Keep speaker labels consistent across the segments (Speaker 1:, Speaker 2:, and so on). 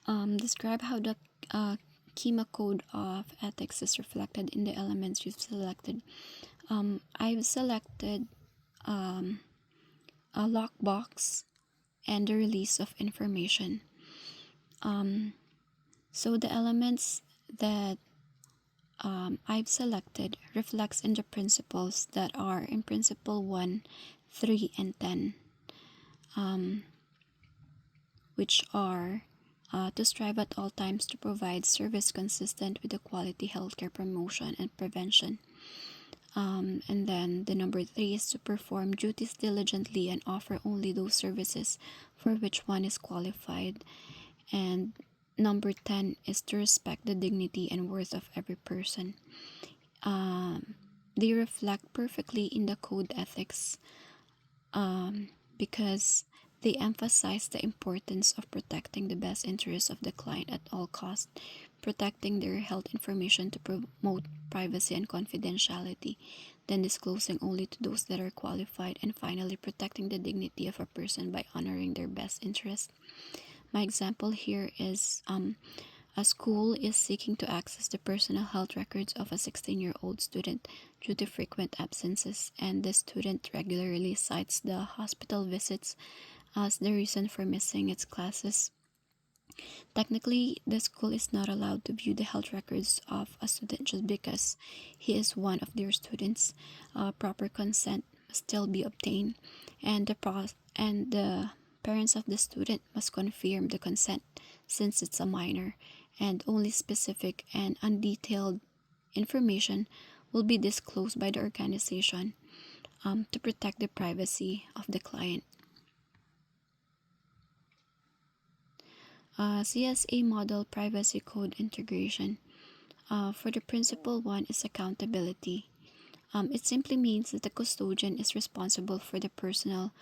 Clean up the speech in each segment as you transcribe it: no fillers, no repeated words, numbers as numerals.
Speaker 1: Describe how the Kima Code of Ethics is reflected in the elements you've selected. I've selected a lockbox and the release of information. So the elements that I've selected reflects in the principles that are in Principle 1, 3, and 10, which are to strive at all times to provide service consistent with the quality healthcare promotion and prevention. And then the number 3 is to perform duties diligently and offer only those services for which one is qualified. And number 10 is to respect the dignity and worth of every person. They reflect perfectly in the code ethics because they emphasize the importance of protecting the best interests of the client at all costs, protecting their health information to promote privacy and confidentiality, then disclosing only to those that are qualified, and finally protecting the dignity of a person by honoring their best interests. My example here is a school is seeking to access the personal health records of a 16-year-old student due to frequent absences, and the student regularly cites the hospital visits as the reason for missing its classes. Technically, the school is not allowed to view the health records of a student just because he is one of their students. Proper consent must still be obtained, and the parents of the student must confirm the consent since it's a minor, and only specific and undetailed information will be disclosed by the organization to protect the privacy of the client. CSA Model Privacy Code Integration. For the Principle 1 is accountability. It simply means that the custodian is responsible for the personal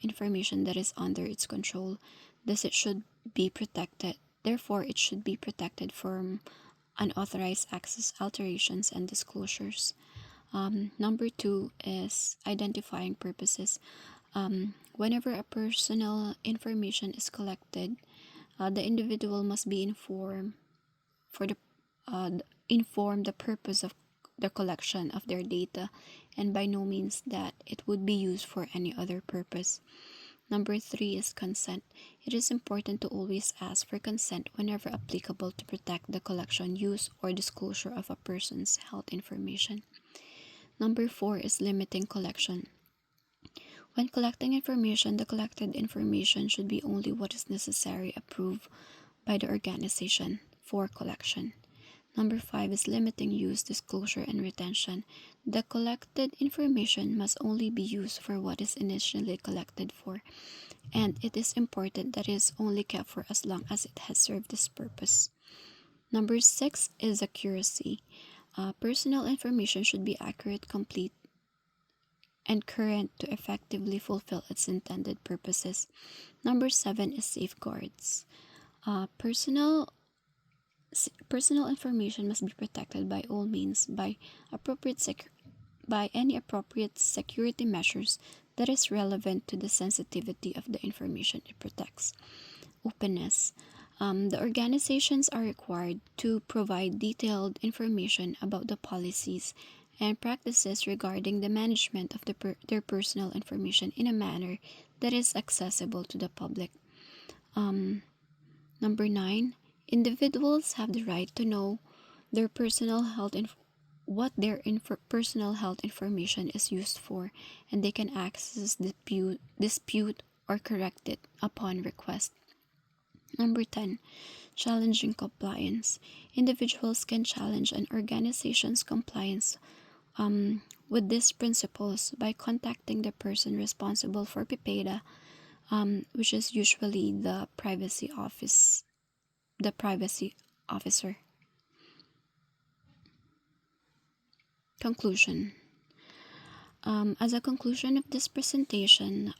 Speaker 1: information that is under its control. Thus, it should be protected. Therefore, it should be protected from unauthorized access, alterations, and disclosures. Number 2 is identifying purposes. Whenever a personal information is collected, the individual must be informed the purpose of the collection of their data, and by no means that it would be used for any other purpose. Number 3 is consent. It is important to always ask for consent whenever applicable to protect the collection, use, or disclosure of a person's health information. Number 4 is limiting collection. When collecting information, the collected information should be only what is necessary approved by the organization for collection. Number 5 is limiting use, disclosure, and retention. The collected information must only be used for what is initially collected for, and it is important that it is only kept for as long as it has served this purpose. Number 6 is accuracy. Personal information should be accurate, complete, and current to effectively fulfill its intended purposes. Number 7 is safeguards. Personal information must be protected by all means by any appropriate security measures that is relevant to the sensitivity of the information it protects. Openness. The organizations are required to provide detailed information about the policies and practices regarding the management of their personal information in a manner that is accessible to the public. Number 9, individuals have the right to know their personal health what their personal health information is used for, and they can access, dispute, or correct it upon request. Number 10, challenging compliance. Individuals can challenge an organization's compliance with these principles by contacting the person responsible for PIPEDA, which is usually the privacy officer. Conclusion. As a conclusion of this presentation,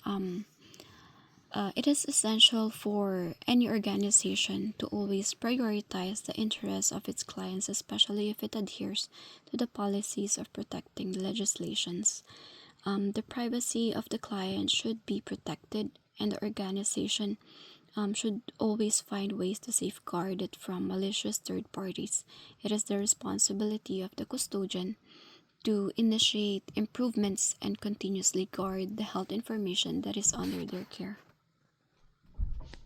Speaker 1: it is essential for any organization to always prioritize the interests of its clients, especially if it adheres to the policies of protecting the legislations. The privacy of the client should be protected, and the organization should always find ways to safeguard it from malicious third parties. It is the responsibility of the custodian to initiate improvements and continuously guard the health information that is under their care.